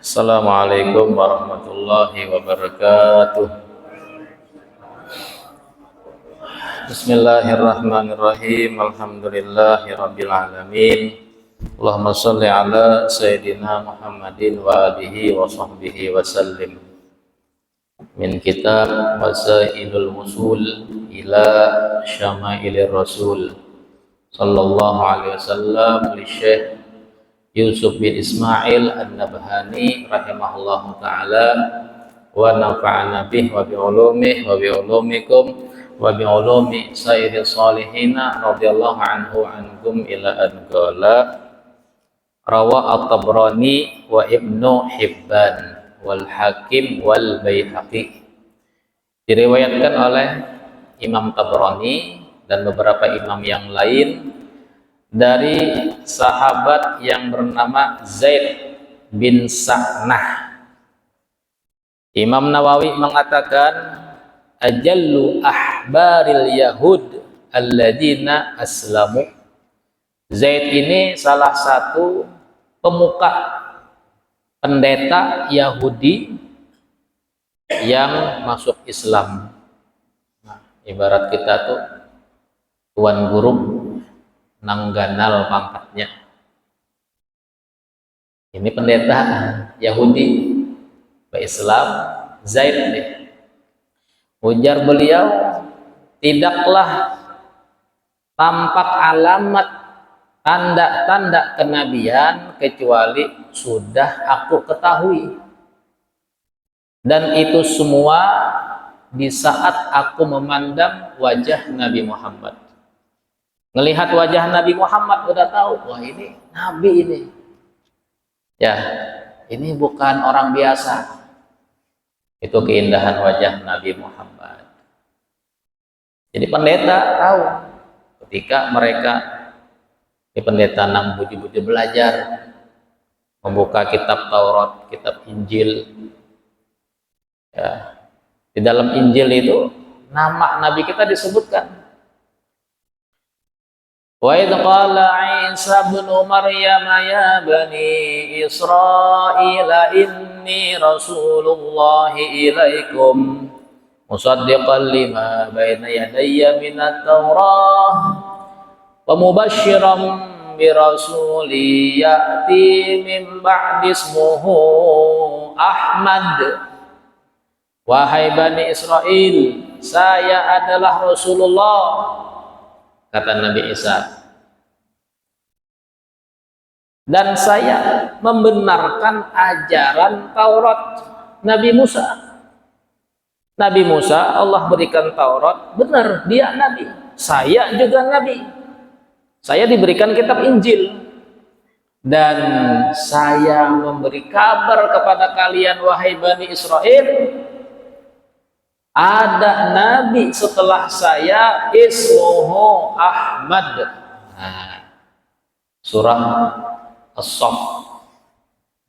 Assalamualaikum warahmatullahi wabarakatuh. Bismillahirrahmanirrahim. Alhamdulillahi rabbil alamin. Allahumma shalli ala sayyidina Muhammadin wa alihi wa sahbihi wa sallim. Min kitab Wasailul Wusul ila Syamailir Rasul sallallahu alaihi wasallam li Syekh Yusuf bin Ismail An-Nabhani rahimahullahu ta'ala wa nafa'ana bih wa bi'ulumih wa bi'ulumikum wa bi'ulumi sayyidi salihina radhiyallahu anhu ankum ila an qala rawa at-Tabrani wa Ibnu Hibban wal Hakim wal Baihaqi. Diriwayatkan oleh Imam Tabrani dan beberapa imam yang lain dari sahabat yang bernama Zaid bin Sa'nah. Imam Nawawi mengatakan ajallu ahbaril yahud alladzina aslamu. Zaid ini salah satu pemuka pendeta Yahudi yang masuk Islam. Nah, ibarat kita tuh tuan guru nangganal pangkatnya. Ini pendeta Yahudi Islam Zaid nih. Ujar beliau, tidaklah tampak alamat tanda-tanda kenabian kecuali sudah aku ketahui, dan itu semua di saat aku memandang wajah Nabi Muhammad. Ngelihat wajah Nabi Muhammad udah tahu, wah ini Nabi ini. Ya, ini bukan orang biasa. Itu keindahan wajah Nabi Muhammad. Jadi pendeta tahu ketika mereka di pendeta nang budi-budi belajar membuka kitab Taurat, kitab Injil. Ya, di dalam Injil itu nama Nabi kita disebutkan. Wa idh qala Isa ibn Maryam ya bani Israila inni rasulullah ilaikum musaddiqan lima baina yadayya minat Taurah wa mubasysyiran bi rasuli ya'ti min ba'di ismuhu Ahmad. Wahai bani Israel, saya adalah Rasulullah, kata Nabi Isa, dan saya membenarkan ajaran Taurat Nabi Musa. Nabi Musa Allah berikan Taurat, benar dia Nabi. Saya juga Nabi. Saya diberikan kitab Injil, dan saya memberi kabar kepada kalian wahai Bani Israel, ada nabi setelah saya ismuhu Ahmad. Nah, surah As-Saff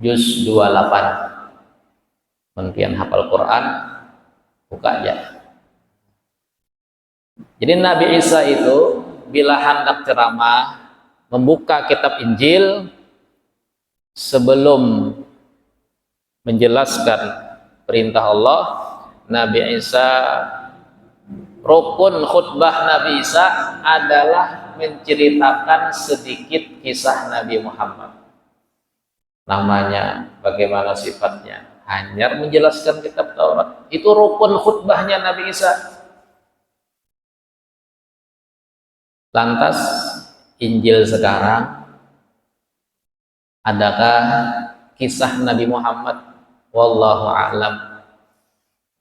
juz 28. Mungkin hafal Quran, buka aja. Jadi Nabi Isa itu bila hendak ceramah membuka kitab Injil, sebelum menjelaskan perintah Allah, Nabi Isa, rukun khutbah Nabi Isa adalah menceritakan sedikit kisah Nabi Muhammad. Namanya, bagaimana sifatnya, hanya menjelaskan kitab Taurat. Itu rukun khutbahnya Nabi Isa. Lantas Injil sekarang, adakah kisah Nabi Muhammad? Wallahu a'lam.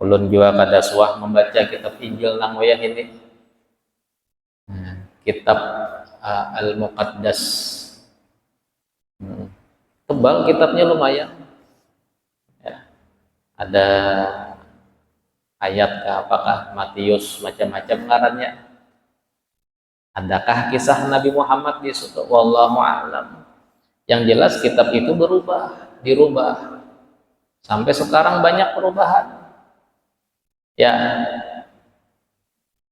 Ulun juga kada suah membaca kitab Injil nang wayah ini. Kitab Al-Muqaddas. Tebal kitabnya, lumayan. Ya. Ada ayat apakah Matius macam-macam ngarannya. Adakah kisah Nabi Muhammad di situ? Wallahu a'lam. Yang jelas kitab itu dirubah. Sampai sekarang banyak perubahan. Ya,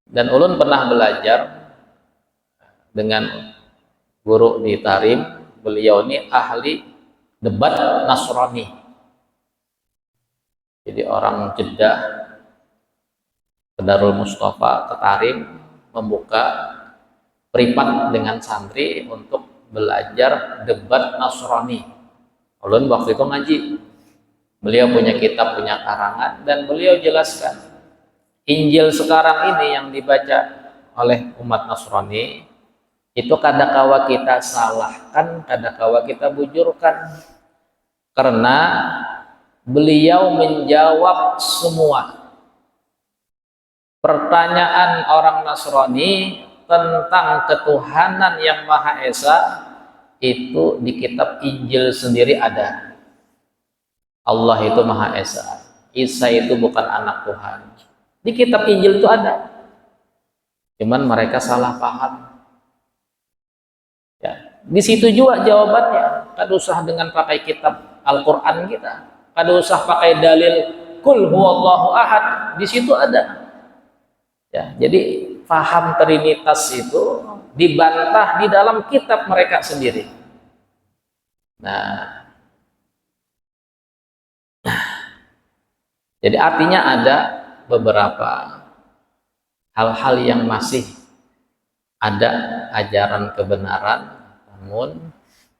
dan ulun pernah belajar dengan guru di Tarim. Beliau ini ahli debat Nasrani. Jadi orang Jeddah ke Darul Mustafa ke Tarim membuka privat dengan santri untuk belajar debat Nasrani. Ulun waktu itu ngaji. Beliau punya kitab, punya karangan, dan beliau jelaskan Injil sekarang ini yang dibaca oleh umat Nasrani itu kadangkala kita salahkan, kadangkala kita bujurkan, karena beliau menjawab semua pertanyaan orang Nasrani tentang ketuhanan yang Maha Esa. Itu di kitab Injil sendiri ada. Allah itu Maha Esa, Isa itu bukan anak Tuhan. Di kitab Injil itu ada. Cuman mereka salah paham. Ya, di situ juga jawabannya. Kada usah dengan pakai kitab Al-Qur'an kita. Kada usah pakai dalil Qul huwallahu ahad. Di situ ada. Ya, jadi paham Trinitas itu dibantah di dalam kitab mereka sendiri. Nah, jadi artinya ada beberapa hal-hal yang masih ada ajaran kebenaran, namun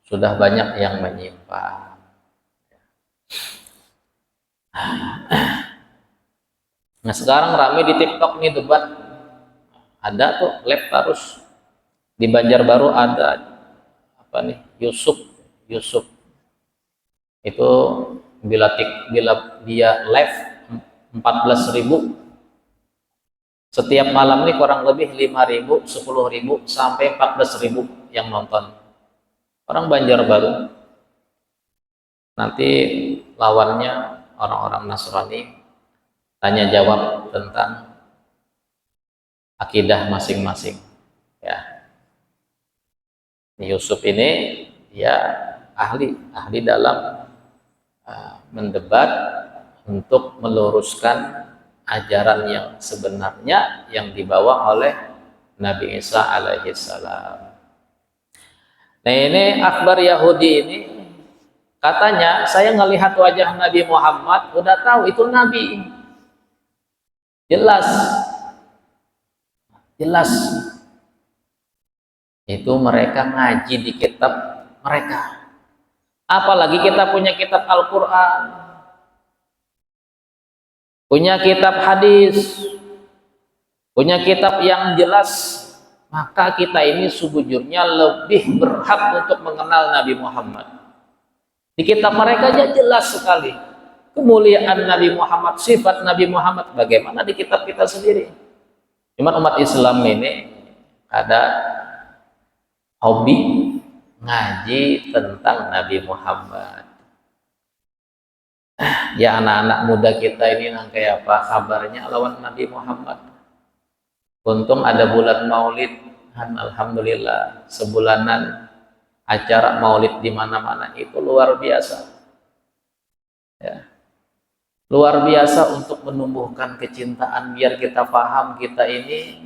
sudah banyak yang menyimpang. Nah sekarang rame di TikTok nih debat, ada tuh lab terus di Banjarbaru ada apa nih Yusuf itu bila dia live 14.000 setiap malam ini kurang lebih 5.000, 10.000 sampai 14.000 yang nonton. Orang Banjarbaru. Nanti lawannya orang-orang Nasrani tanya jawab tentang akidah masing-masing. Ya, Yusuf ini ya ahli dalam mendebat untuk meluruskan ajaran yang sebenarnya yang dibawa oleh Nabi Isa alaihi salam. Nah ini akbar Yahudi ini katanya, saya ngelihat wajah Nabi Muhammad udah tahu itu Nabi. Jelas itu mereka ngaji di kitab mereka. Apalagi kita punya kitab Al-Quran, punya kitab hadis, punya kitab yang jelas, maka kita ini sejujurnya lebih berhak untuk mengenal Nabi Muhammad. Di kitab mereka aja jelas sekali kemuliaan Nabi Muhammad, sifat Nabi Muhammad. Bagaimana di kitab kita sendiri? Cuman umat Islam ini ada hobi ngaji tentang Nabi Muhammad. Ya anak-anak muda kita ini kayak apa kabarnya lawan Nabi Muhammad. Untung ada bulan Maulid, alhamdulillah sebulanan acara Maulid di mana-mana itu luar biasa. Ya. Luar biasa untuk menumbuhkan kecintaan biar kita paham kita ini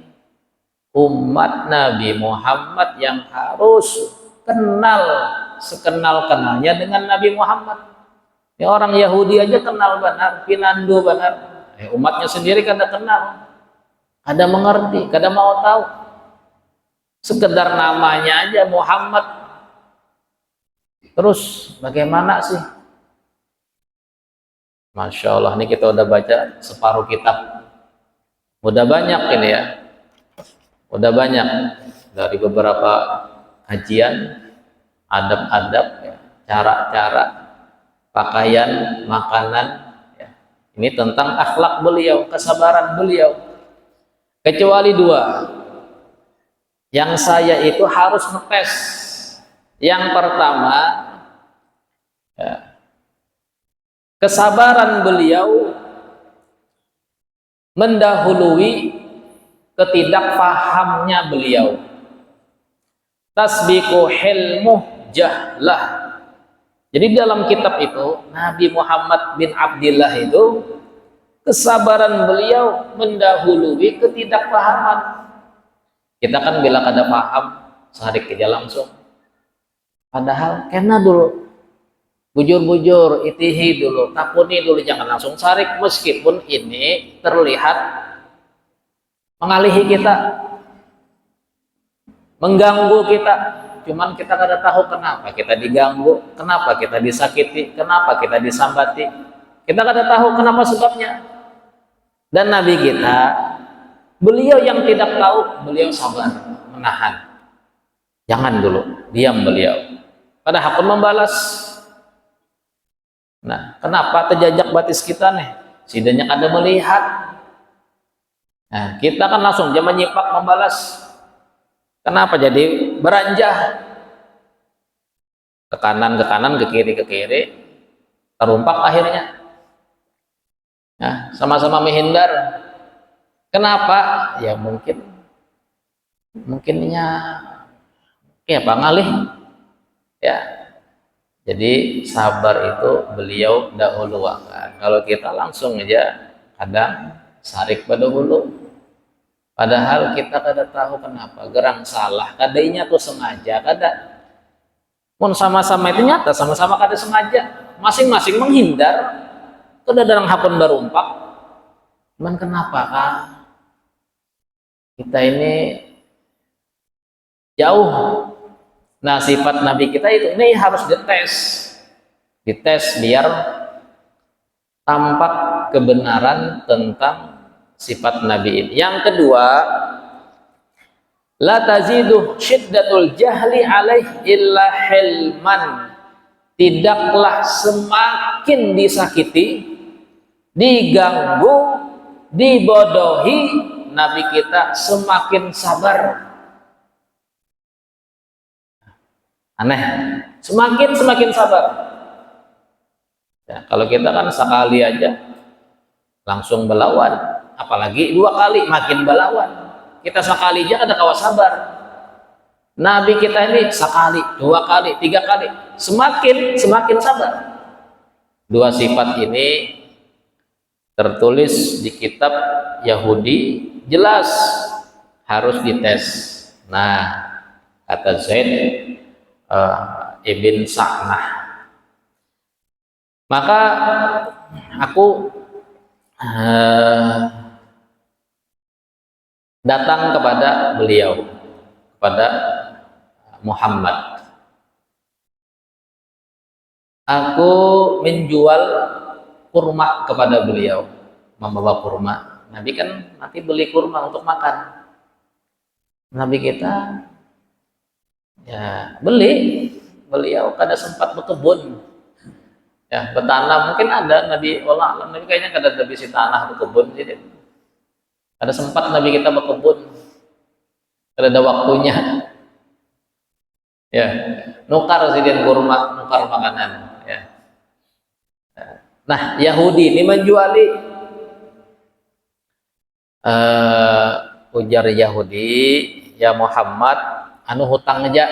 umat Nabi Muhammad yang harus kenal sekenal-kenalnya dengan Nabi Muhammad. Ya, orang Yahudi aja kenal benar, pinandu benar. Umatnya sendiri kada kenal, kada mengerti, kada mau tahu. Sekedar namanya aja Muhammad. Terus bagaimana sih? Masya Allah, ini kita udah baca separuh kitab. Udah banyak ini ya. Udah banyak dari beberapa kajian, adab-adab, ya, cara-cara, pakaian, makanan. Ya. Ini tentang akhlak beliau, kesabaran beliau. Kecuali dua. Yang saya itu harus ngetes. Yang pertama, ya, kesabaran beliau mendahului ketidakpahamnya beliau. Tasbiqu hilmuh jahlah. Jadi dalam kitab itu Nabi Muhammad bin Abdillah itu kesabaran beliau mendahului ketidakpahaman. Kita kan bila kada paham sehari kerja langsung. Padahal kena dulu bujur-bujur, itihi dulu, tapuni dulu, jangan langsung sarik meskipun ini terlihat mengalihi kita, mengganggu kita. Cuman kita kada tahu kenapa kita diganggu, kenapa kita disakiti, kenapa kita disambati. Kita kada tahu kenapa sebabnya. Dan Nabi kita, beliau yang tidak tahu, beliau sabar, menahan. Jangan dulu, diam beliau. Pada hakun membalas. Nah, kenapa terjajak batis kita nih? Sidanya kada melihat. Nah, kita kan langsung dia menyipak membalas. Kenapa jadi beranjak? Ke kanan, ke kiri, terumpak akhirnya. Nah, sama-sama menghindar. Kenapa? Ya mungkinnya ya Pak ngalih. Ya. Jadi sabar itu beliau dahulukan. Kalau kita langsung aja kadang sarik pada hulu. Padahal kita kada tahu kenapa gerang salah, kadainya tuh sengaja, kada. Pun sama-sama itu nyata, sama-sama kada sengaja, masing-masing menghindar, kada darang hakun barumpak. Cuman kenapa kah? Kita ini jauh. Nah, sifat Nabi kita itu ini harus dites biar tampak kebenaran tentang sifat Nabi ini. Yang kedua, la tazidu syiddatul jahli alaih illa hilman. Tidaklah semakin disakiti, diganggu, dibodohi Nabi kita semakin sabar. Aneh, semakin sabar. Ya, kalau kita kan sekali aja langsung belawan, apalagi 2 kali makin belawan. Kita sekali aja ada kawas sabar. Nabi kita ini sekali, 2 kali, 3 kali, semakin sabar. 2 sifat ini tertulis di kitab Yahudi, jelas harus dites. Nah, kata Zaid ibn Sa'nah, maka aku datang kepada beliau, kepada Muhammad. Aku menjual kurma kepada beliau, membawa kurma. Nabi kan nanti beli kurma untuk makan. Nabi kita ya beliau kada sempat berkebun, ya bertanam. Mungkin ada Nabi, wallah alam, Nabi kayaknya kada ada bisi tanah berkebun, jadi ada sempat Nabi kita berkebun, kada ada waktunya. Ya, nukar sidin kurma, nukar makanan. Ya. Nah, Yahudi ini menjuali, ujar Yahudi, ya Muhammad, anu hutang aja,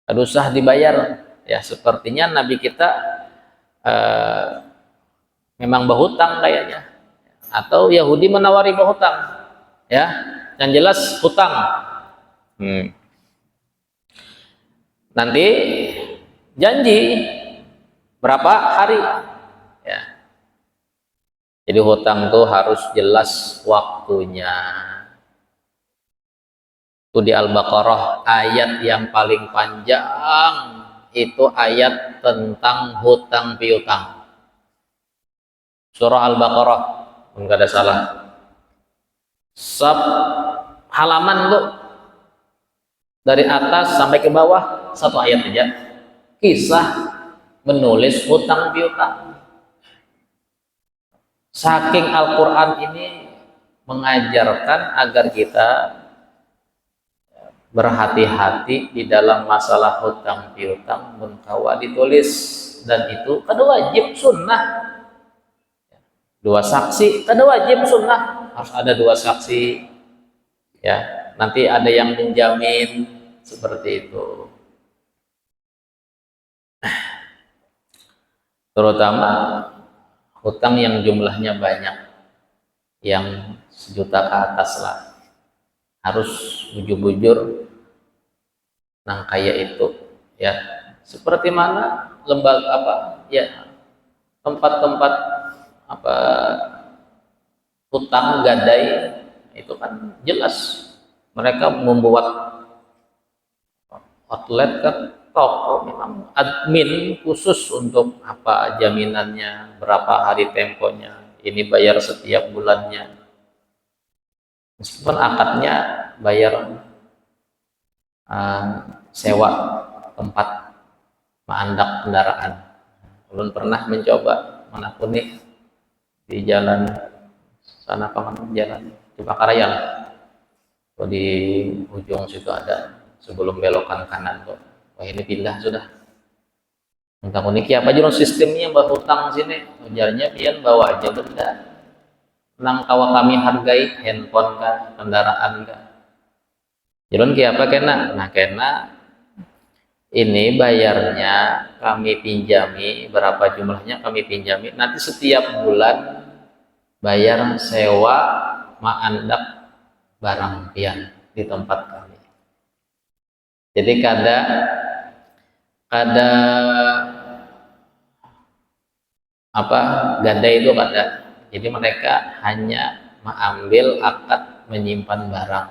kada usah dibayar. Ya, sepertinya Nabi kita memang berhutang kayaknya, atau Yahudi menawari berhutang. Ya, yang jelas hutang. Nanti janji berapa hari, ya. Jadi hutang tuh harus jelas waktunya. Itu di Al-Baqarah ayat yang paling panjang, itu ayat tentang hutang piutang. Surah Al-Baqarah, enggak ada salah. Halaman tuh dari atas sampai ke bawah 1 ayat aja. Kisah menulis hutang piutang. Saking Al-Quran ini mengajarkan agar kita berhati-hati di dalam masalah hutang piutang, munkawa ditulis, dan itu kada wajib sunnah. 2 saksi kada wajib sunnah, harus ada 2 saksi. Ya, nanti ada yang menjamin, seperti itu. Terutama hutang yang jumlahnya banyak, yang 1 juta ke atas lah, harus bujur-bujur nang kaya itu, ya. seperti mana lembaga apa ya, tempat-tempat apa hutang gadai itu kan jelas mereka membuat outlet kan, toko memang admin khusus untuk apa jaminannya, berapa hari temponya, ini bayar setiap bulannya, meskipun akadnya bayar sewa tempat mandak kendaraan. Belum pernah mencoba manapun nih di jalan sana kemana, jalan Cipakaraya tuh di ujung situ ada, sebelum belokan kanan tuh, wah ini pindah sudah tentang unik apa aja sistemnya mbak hutang sini ujarnya pian bawa aja benda nang kawa kami hargai handphone kah, kendaraan kah, jalan kia apa kena, nah kena ini bayarnya kami pinjami, berapa jumlahnya kami pinjami, nanti setiap bulan bayar sewa maandak barang pian di tempat kami. Jadi kada apa gadai itu kada. Jadi mereka hanya mengambil akad menyimpan barang.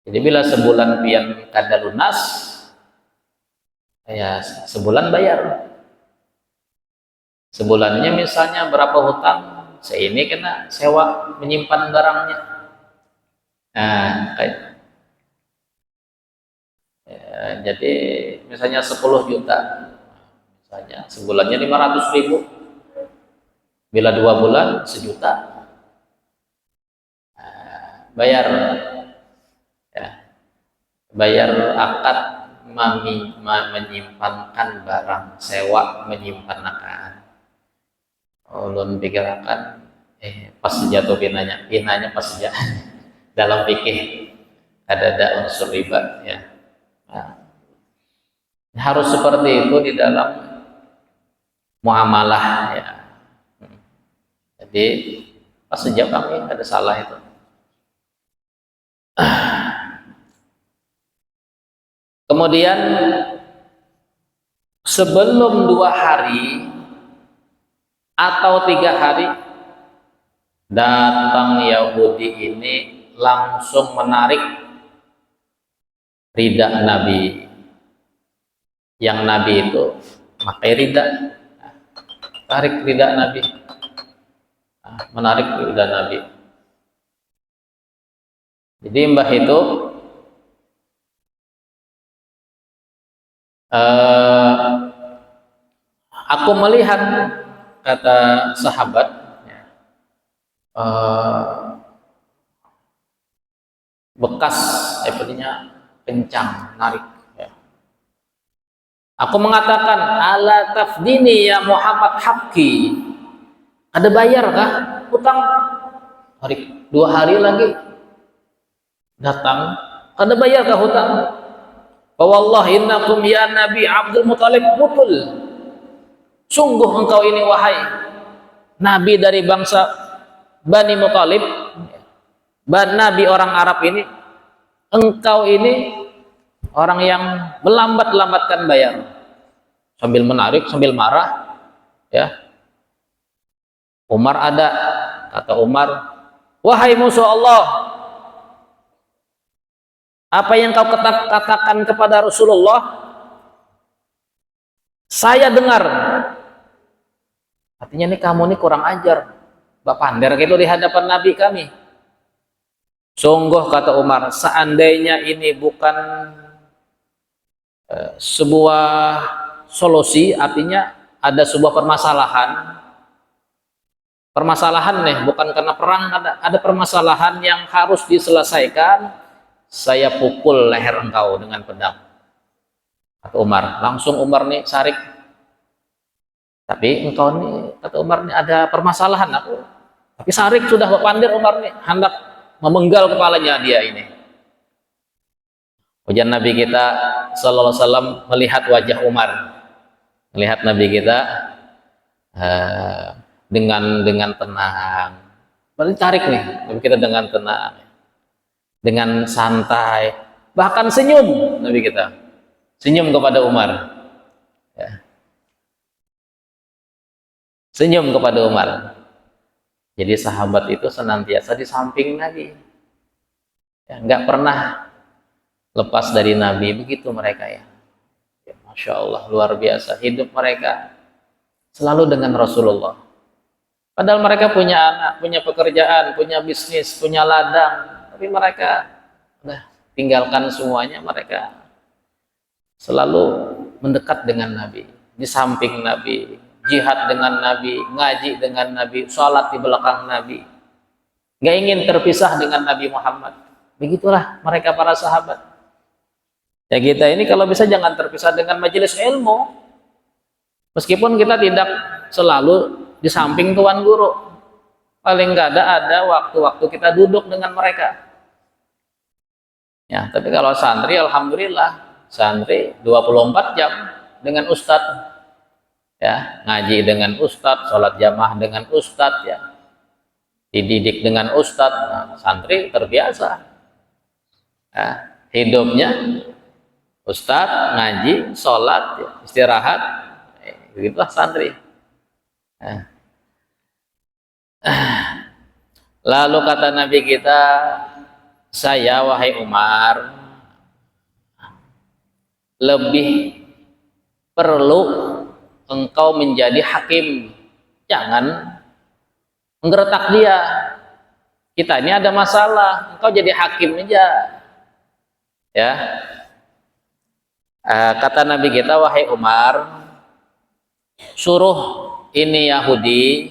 Jadi bila sebulan pian kada lunas, ya sebulan bayar. Sebulannya misalnya berapa hutang, seini kena sewa menyimpan barangnya. Nah, jadi misalnya 10 juta, misalnya sebulannya 500.000, bila 2 bulan 1 juta, bayar ya, bayar akad menyimpankan barang, sewa menyimpan akad. Ulun pikirakan pas jatuh pinanya pas saja dalam fikih ada unsur riba ya. Nah, harus seperti itu di dalam muamalah ya. Jadi pas sejak kami ada salah itu. Kemudian sebelum 2 hari atau 3 hari datang Yahudi ini langsung menarik rida Nabi. Yang Nabi itu pakai rida, tarik rida Nabi, menarik rida Nabi. Jadi mbah itu aku melihat, kata sahabat, bekas kencang narik ya. Aku mengatakan ala tafdini ya Muhammad haqqi, ada bayar kah hutang? 2 hari lagi datang, ada bayar kah hutang? Wallahi innakum ya Nabi Abdul Muthalib mutul, sungguh engkau ini wahai Nabi dari bangsa Bani Muthalib, Nabi orang Arab ini, engkau ini orang yang melambat-lambatkan bayar. Sambil menarik, sambil marah ya. Umar ada, kata Umar, wahai musuh Allah, apa yang kau katakan kepada Rasulullah saya dengar. Artinya nih kamu nih kurang ajar, bapander gitu di hadapan Nabi kami. Sungguh, kata Umar, seandainya ini bukan sebuah solusi, artinya ada sebuah permasalahan nih, bukan karena perang, ada permasalahan yang harus diselesaikan, saya pukul leher engkau dengan pedang, kata Umar. Langsung Umar nih sarik, tapi engkau nih, kata Umar nih, ada permasalahan aku, tapi sarik sudah pandir Umar nih, hendak memenggal kepalanya dia ini. Ujian Nabi kita sallallahu alaihi wasallam melihat wajah Umar, melihat Nabi kita dengan tenang, berarti tarik nih Nabi kita dengan tenang, dengan santai, bahkan senyum Nabi kita Senyum kepada Umar. Ya. Senyum kepada Umar. Jadi sahabat itu senantiasa di samping Nabi. Ya, nggak pernah lepas dari Nabi, begitu mereka ya. Ya, Masya Allah, luar biasa. Hidup mereka selalu dengan Rasulullah. Padahal mereka punya anak, punya pekerjaan, punya bisnis, punya ladang. Tapi mereka udah tinggalkan semuanya, mereka selalu mendekat dengan Nabi, di samping Nabi, jihad dengan Nabi, ngaji dengan Nabi, sholat di belakang Nabi. Nggak ingin terpisah dengan Nabi Muhammad. Begitulah mereka para sahabat. Ya kita ini kalau bisa jangan terpisah dengan majelis ilmu. Meskipun kita tidak selalu di samping tuan guru. Paling nggak ada waktu-waktu kita duduk dengan mereka. Ya, tapi kalau santri, alhamdulillah, santri 24 jam dengan ustadz. Ya, ngaji dengan ustadz, sholat jamaah dengan ustadz, ya. Dididik dengan ustadz. Nah, santri terbiasa. Ya, hidupnya ustadz, ngaji, sholat, ya, istirahat, begitulah santri. Ya. Lalu kata Nabi kita, saya wahai Umar, lebih perlu engkau menjadi hakim. Jangan menggertak dia. Kita ini ada masalah, engkau jadi hakim aja. Ya. Kata Nabi kita, wahai Umar, suruh ini Yahudi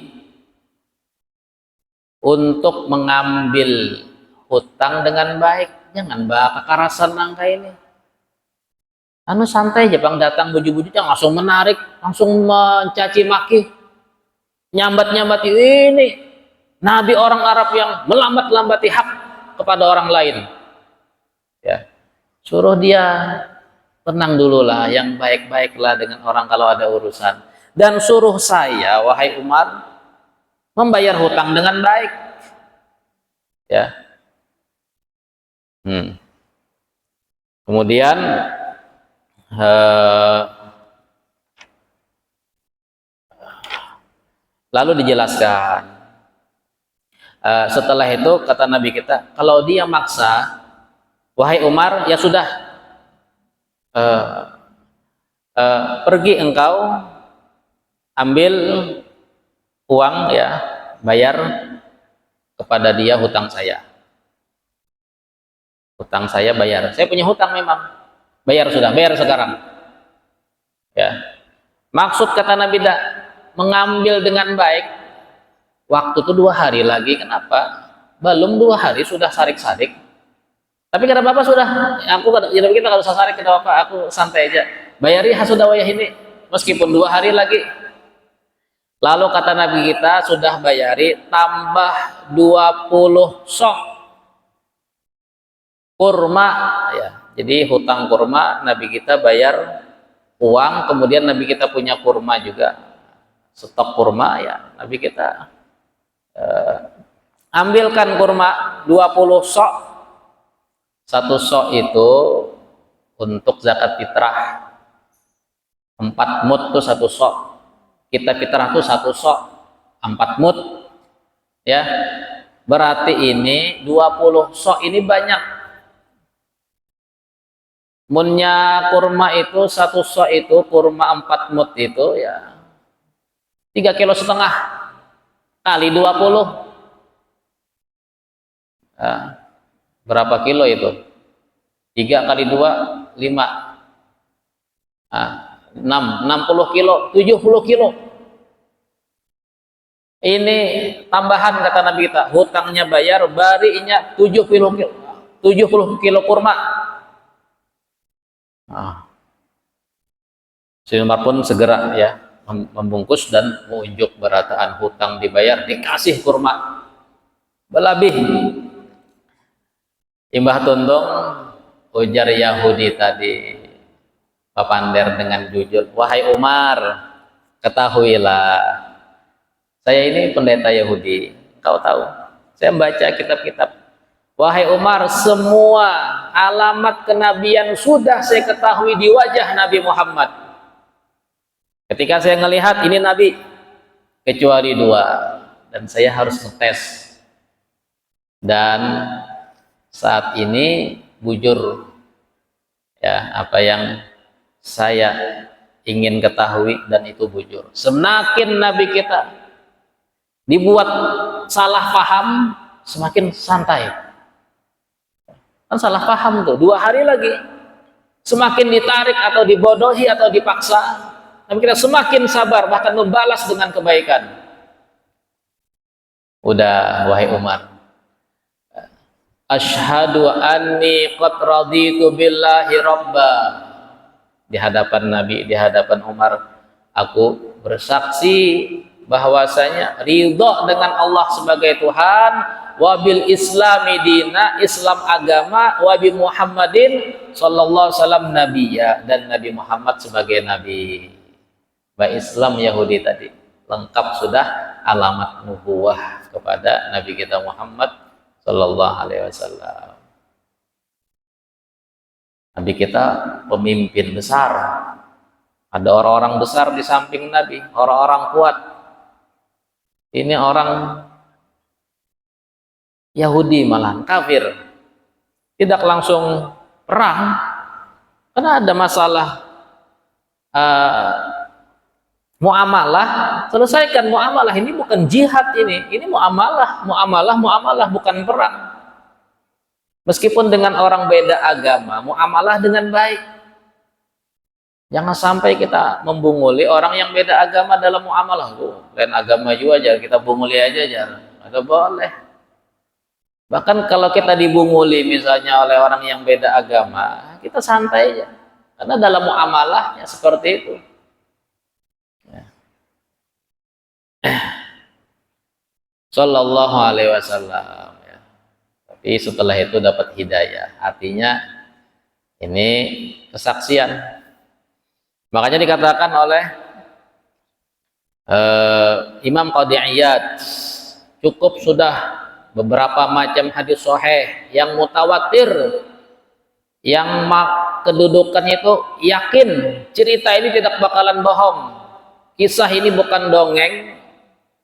untuk mengambil hutang dengan baik. Jangan kekerasan angka ini. Anu santai aja, bang, datang buju-buju langsung menarik, langsung mencaci maki, nyambat-nyambat ini Nabi orang Arab yang melambat-lambati hak kepada orang lain. Ya, suruh dia tenang dulu lah, yang baik-baiklah dengan orang kalau ada urusan. Dan suruh saya, wahai Umar, membayar hutang dengan baik. Ya. Kemudian lalu dijelaskan. Setelah itu kata Nabi kita, kalau dia maksa, wahai Umar, ya sudah, pergi engkau ambil uang, ya, bayar kepada dia hutang saya. Hutang saya bayar. Saya punya hutang memang. Bayar sudah, bayar sekarang. Ya. Maksud kata Nabi mengambil dengan baik. Waktu itu 2 hari lagi. Kenapa? Belum 2 hari sudah sarik-sarik. Tapi kata Bapak sudah, kita kalau usah sarik, kata Bapak, aku santai aja. Bayari sudah wayah ini. Meskipun 2 hari lagi. Lalu kata Nabi kita, sudah bayari tambah 20 sok kurma, ya. Jadi hutang kurma, Nabi kita bayar uang, kemudian Nabi kita punya kurma juga, stok kurma, ya. Nabi kita ambilkan kurma 20 sok. 1 sok itu untuk zakat fitrah. 4 mud tuh 1 sok. Kita fitrah tuh 1 sok, 4 mud, ya. Berarti ini 20 sok ini banyak. Munnya kurma itu 1 sok itu, kurma 4 mud itu, ya 3,5 kilo kali 20. Nah, berapa kilo itu? 3 kali 2, 5. Nah, 60 kilo, 70 kilo. Ini tambahan kata Nabi kita, hutangnya bayar, barinya 70 kilo, 70 kilo kurma. Nah, si Umar pun segera, ya, membungkus dan menunjuk berataan hutang dibayar, dikasih kurma belabih. Imbah tuntung, ujar Yahudi tadi, papander dengan jujur, wahai Umar, ketahuilah, saya ini pendeta Yahudi, kau tahu, saya membaca kitab-kitab Wahai Umar, semua alamat kenabian sudah saya ketahui di wajah Nabi Muhammad. Ketika saya melihat ini Nabi, kecuali dua, dan saya harus ngetes. Dan saat ini bujur ya apa yang saya ingin ketahui, dan itu bujur. Semakin Nabi kita dibuat salah paham, semakin santai. Kan salah paham tuh, 2 hari lagi semakin ditarik atau dibodohi atau dipaksa, tapi kita semakin sabar, bahkan membalas dengan kebaikan. Udah, wahai Umar, asyhadu anni qad raditu billahi rabba. Di hadapan Nabi, di hadapan Umar, aku bersaksi bahwasanya ridho dengan Allah sebagai Tuhan, wabil islami dina, Islam agama, wabi Muhammadin sallallahu alaihi wasallam nabiyya, dan Nabi Muhammad sebagai nabi. Islam Yahudi tadi lengkap sudah alamat nubuwah kepada Nabi kita Muhammad sallallahu alaihi wasallam. Nabi kita pemimpin besar. Ada orang-orang besar di samping Nabi, orang-orang kuat. Ini orang Yahudi malah kafir. Tidak langsung perang karena ada masalah muamalah, selesaikan muamalah. Ini bukan jihad, ini muamalah bukan perang. Meskipun dengan orang beda agama, muamalah dengan baik. Jangan sampai kita membunguli orang yang beda agama dalam muamalah. Lain agama juga aja kita bunguli aja, jangan. Ada boleh. Bahkan kalau kita dibunguli misalnya oleh orang yang beda agama, kita santai aja. Karena dalam muamalahnya seperti itu. Sallallahu alaihi wasallam ya. Tapi setelah itu dapat hidayah, artinya ini kesaksian. Makanya dikatakan oleh Imam Qadhi Iyad, cukup sudah beberapa macam hadis sahih yang mutawatir, yang kedudukan itu yakin cerita ini tidak bakalan bohong, kisah ini bukan dongeng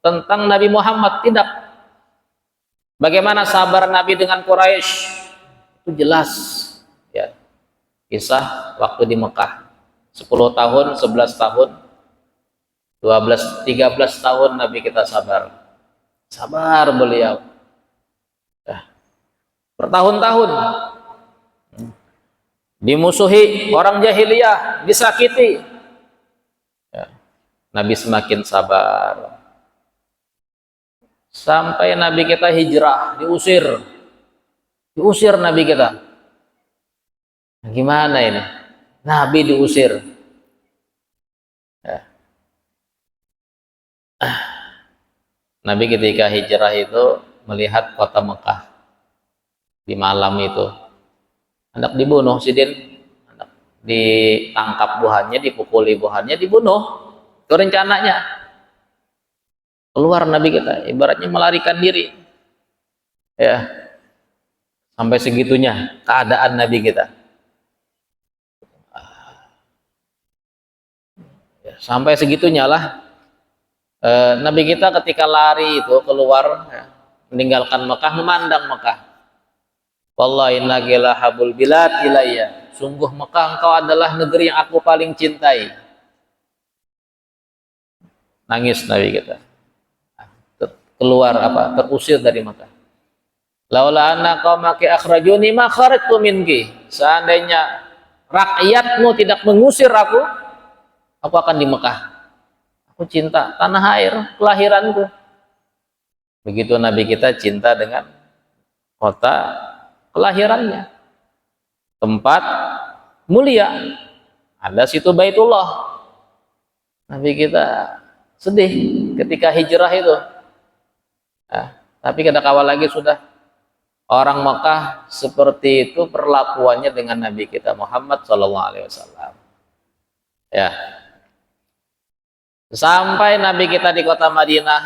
tentang Nabi Muhammad, tidak. Bagaimana sabar Nabi dengan Quraisy itu jelas ya. Kisah waktu di Mekah 10 tahun, 11 tahun, 12, 13 tahun Nabi kita sabar beliau ya. Bertahun-tahun dimusuhi orang jahiliyah, disakiti ya. Nabi semakin sabar sampai Nabi kita hijrah, diusir Nabi kita. Gimana ini? Nabi diusir ya. Nabi ketika hijrah itu melihat kota Mekah di malam itu, hendak dibunuh Sidin, hendak ditangkap buhannya, dipukuli buhannya, dibunuh. Itu rencananya. Keluar Nabi kita, ibaratnya melarikan diri ya. Sampai segitunya keadaan Nabi kita ya, sampai segitunya lah Nabi kita ketika lari itu keluar ya, meninggalkan Mekah, memandang Mekah. Wallahi innaka lahabul bilad ilayya, sungguh Mekah engkau adalah negeri yang aku paling cintai. Nangis Nabi kita, keluar terusir dari Mekah. Laula anna qaumaki akhrajuni ma kharajtu minki, seandainya rakyatmu tidak mengusir aku akan di Mekah. Aku cinta tanah air kelahiranku. Begitu Nabi kita cinta dengan kota kelahirannya, tempat mulia, ada situ Baitullah. Nabi kita sedih ketika hijrah itu. Nah, tapi kada kawal lagi sudah orang Mekah seperti itu perlakuannya dengan Nabi kita Muhammad SAW. Ya, sampai Nabi kita di kota Madinah,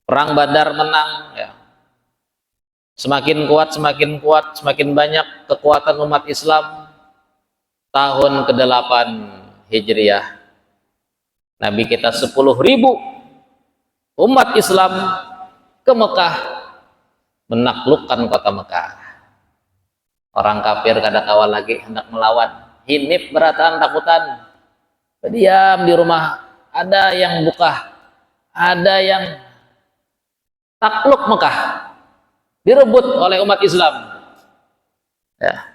perang Badar menang. Ya, Semakin kuat, semakin banyak kekuatan umat Islam. Tahun ke-8 Hijriah, Nabi kita 10.000 umat Islam ke Mekah, menaklukkan kota Mekah. Orang kafir kada kawal lagi, hendak melawan. Hinip beratan takutan, diam di rumah. Ada yang buka, ada yang takluk Mekah, direbut oleh umat Islam. Ya.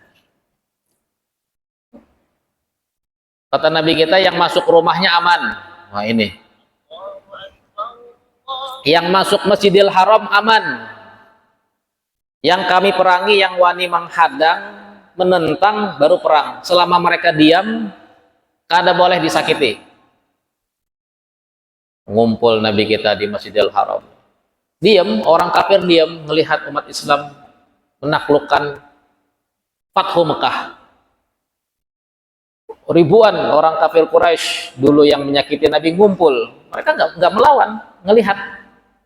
Kata Nabi kita, yang masuk rumahnya aman. Wah ini, yang masuk Masjidil Haram aman. Yang kami perangi, yang wani menghadang, menentang, baru perang. Selama mereka diam, kada boleh disakiti. Ngumpul Nabi kita di Masjidil Haram. Diam, orang kafir diam, melihat umat Islam menaklukkan Fathu Mekah. Ribuan orang kafir Quraisy dulu yang menyakiti Nabi ngumpul. Mereka nggak melawan, ngelihat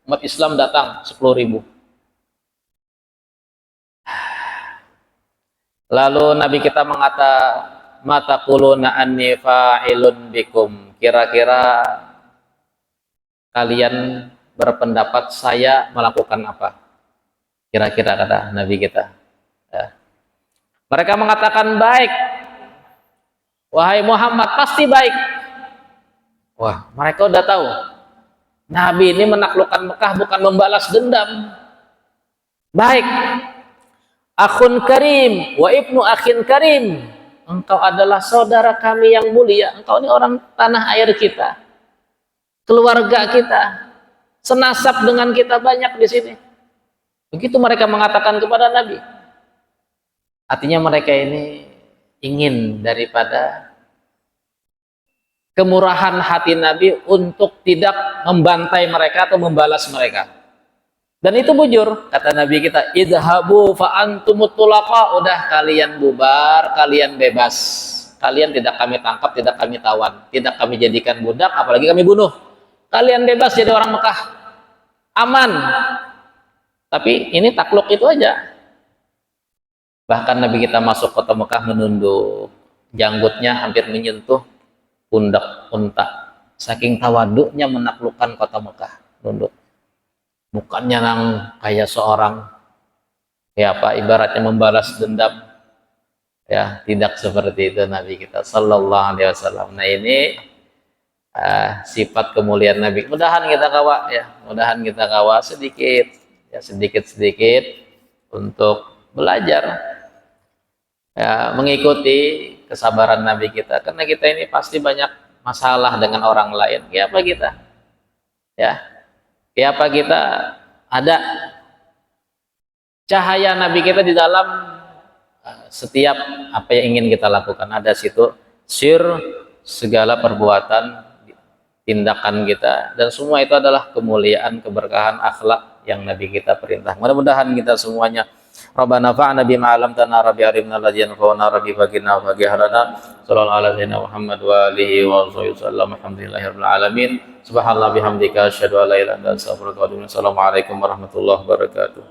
umat Islam datang 10.000. Lalu Nabi kita mengata, mata quluna anni fa'ilun bikum. Kira-kira kalian berpendapat saya melakukan apa? Kira-kira kata Nabi kita. Ya. Mereka mengatakan baik. Wahai Muhammad, pasti baik. Wah, mereka udah tahu. Nabi ini menaklukkan Mekah bukan membalas dendam. Baik. Akhun karim wa ibnu akhin karim. Engkau adalah saudara kami yang mulia. Engkau ini orang tanah air kita, keluarga kita, senasab dengan kita banyak di sini. Begitu mereka mengatakan kepada Nabi. Artinya mereka ini ingin daripada kemurahan hati Nabi untuk tidak membantai mereka atau membalas mereka. Dan itu bujur, kata Nabi kita, idhabu fa antumut tulaqa, udah kalian bubar, kalian bebas. Kalian tidak kami tangkap, tidak kami tawan, tidak kami jadikan budak, apalagi kami bunuh. Kalian bebas jadi orang Mekah. Aman. Tapi ini takluk itu aja. Bahkan Nabi kita masuk kota Mekah menunduk, janggutnya hampir menyentuh pundak unta. Saking tawaduknya menaklukkan kota Mekah, nunduk. Bukannya nang kayak seorang ya apa ibaratnya membalas dendam, ya tidak seperti itu Nabi kita Sallallahu Alaihi Wasallam. Nah ini sifat kemuliaan Nabi. Mudahan kita kawa ya, mudahan kita kawa sedikit ya, sedikit untuk belajar ya, mengikuti kesabaran Nabi kita, karena kita ini pasti banyak masalah dengan orang lain. Ya apa kita ya, ya apa kita ada cahaya Nabi kita di dalam setiap apa yang ingin kita lakukan. Ada situ sir segala perbuatan tindakan kita, dan semua itu adalah kemuliaan, keberkahan, akhlak yang Nabi kita perintah. Mudah-mudahan kita semuanya Rabbana fa'na bima 'allamtana rabbi arimna alladhi yanfa'una rabbi faqina wa faqihrana sallallahu alaihi Muhammad wa alihi wa sahbihi wasallam. Alhamdulillahirabbil alamin. Subhanallah bihamdika asyhadu an la ilaha illa anta astaghfiruka wa atubu ilaik. Assalamualaikum warahmatullahi wabarakatuh.